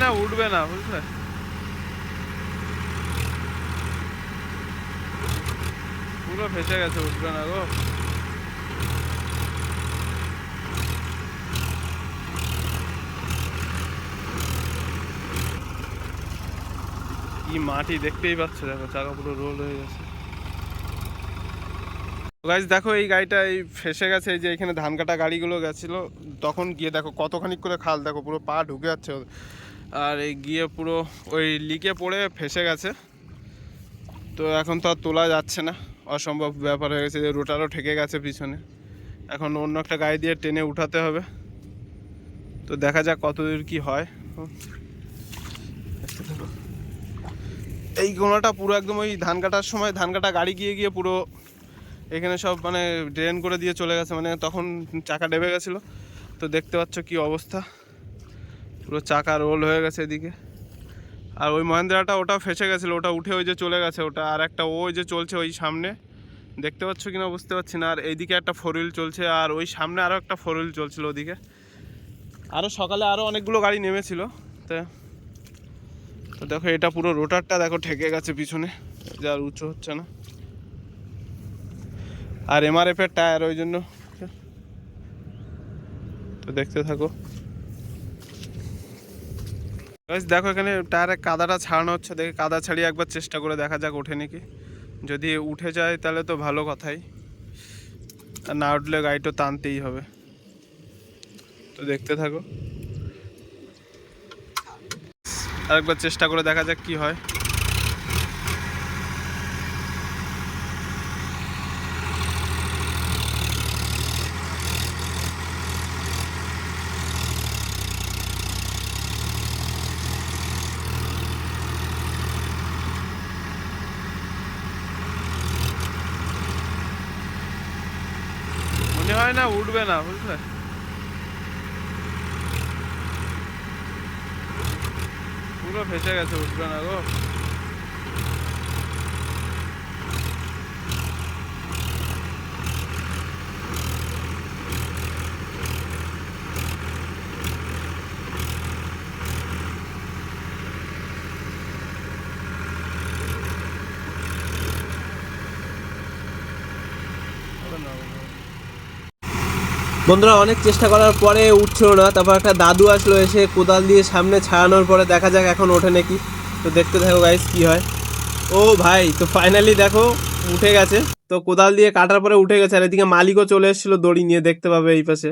না উঠবে না, বুঝলে? পুরো ফেসে গেছে, উঠবে না গো। কি মাটি দেখতেই পাচ্ছ, দেখো চাকা পুরো রোল হয়ে গেছে। গাইস দেখো এই গাড়িটা এই ফেসে গেছে, এই যে এখানে ধান কাটা গাড়িগুলো গেছিলো তখন গিয়ে দেখো কতখানি করে খাল, দেখো পুরো পা ঢুকে যাচ্ছে। আর এই গিয়ে পুরো ওই লিকে পড়ে ফেসে গেছে। তো এখন তো আর তোলা যাচ্ছে না, অসম্ভব ব্যাপার হয়ে গেছে। যে রোটারও ঠেকে গেছে পিছনে, এখন অন্য একটা গাড়ি দিয়ে টেনে উঠাতে হবে। তো দেখা যাক কতদূর কি হয়। এই গোনাটা পুরো একদম ওই ধান কাটার সময় ধান কাটা গাড়ি গিয়ে গিয়ে পুরো এখানে সব মানে ড্রেন করে দিয়ে চলে গেছে, মানে তখন চাকা ডেবে গেছিলো। তো দেখতে পাচ্ছ কি অবস্থা, পুরো চাকা রোল হয়ে গেছে এদিকে। আর ওই মহেন্দ্রাটা ওটাও ফেসে গেছিলো, ওটা উঠে ওই যে চলে গেছে ওটা। আর একটা ওই যে চলছে ওই সামনে, দেখতে পাচ্ছ কিনা বুঝতে পারছি না। আর এইদিকে একটা 4 হুইল চলছে, আর ওই সামনে আরও একটা 4 হুইল চলছিল ওদিকে। আরও সকালে আরও অনেকগুলো গাড়ি নেমেছিল। তো দেখো এটা পুরো রোটারটা দেখো ঠেকে গেছে পিছনে, যা উঁচু হচ্ছে না। আর এমআরএফের টায়ার ওই জন্য। তো দেখতে থাকো। দেখো এখানে টায়ারে কাদাটা ছাড়ানো হচ্ছে, দেখে কাদা ছাড়িয়ে একবার চেষ্টা করে দেখা যাক ওঠে নাকি। যদি উঠে যায় তাহলে তো ভালো কথাই, আর না উঠলে গাড়িটা টানতেই হবে। তো দেখতে থাকো, আরেকবার চেষ্টা করে দেখা যাক কি হয়। মনে হয় না উঠবে না, বুঝলে? পুরো ফেসে গেছে, উঠবে না গো। বন্ধুরা অনেক চেষ্টা করার পরে উঠছিল না, তারপর একটা দাদু আসলো, এসে কোদাল দিয়ে সামনে ছাড়ানোর পরে দেখা যাক এখন ওঠে নাকি। তো দেখতে থাকো গাইস কি হয়। ও ভাই, তো ফাইনালি দেখো উঠে গেছে। তো কোদাল দিয়ে কাটার পরে উঠে গেছে। আর এদিকে মালিকও চলে এসেছিল দড়ি নিয়ে, দেখতে পাবে এই পাশে।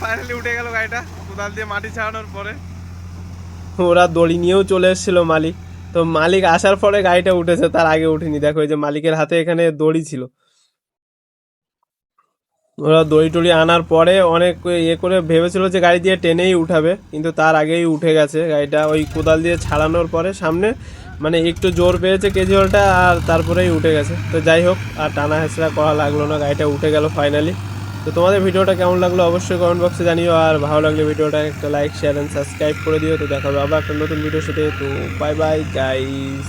ফাইনালি উঠে গেল গাড়িটা কোদাল দিয়ে মাটি ছাড়ানোর পরে। ওরা দড়ি নিয়েও চলে এসেছিল মালিক। তো মালিক আসার পরে গাড়িটা উঠেছে, তার আগে উঠেনি। দেখো এই যে মালিকের হাতে এখানে দড়ি ছিল, ওরা দড়ি টড়ি আনার পরে অনেক করে ভেবেছিল যে গাড়ি দিয়ে টেনেই উঠাবে, কিন্তু তার আগেই উঠে গেছে গাড়িটা। ওই কোদাল দিয়ে ছাড়ানোর পরে সামনে মানে একটু জোর পেয়েছে কেজুয়ালটা, আর তারপরেই উঠে গেছে। তো যাই হোক, আর টানা হেঁচড়া করা লাগলো না, গাড়িটা উঠে গেল ফাইনালি। তো তোমাদের ভিডিওটা কেমন লাগলো অবশ্যই কমেন্ট বক্সে জানিও। আর ভালো লাগলে ভিডিওটা একটা লাইক শেয়ার অ্যান্ড সাবস্ক্রাইব করে দিও। তো দেখা হবে আবার একটা নতুন ভিডিওর সাথে। তো বাই বাই গাইস।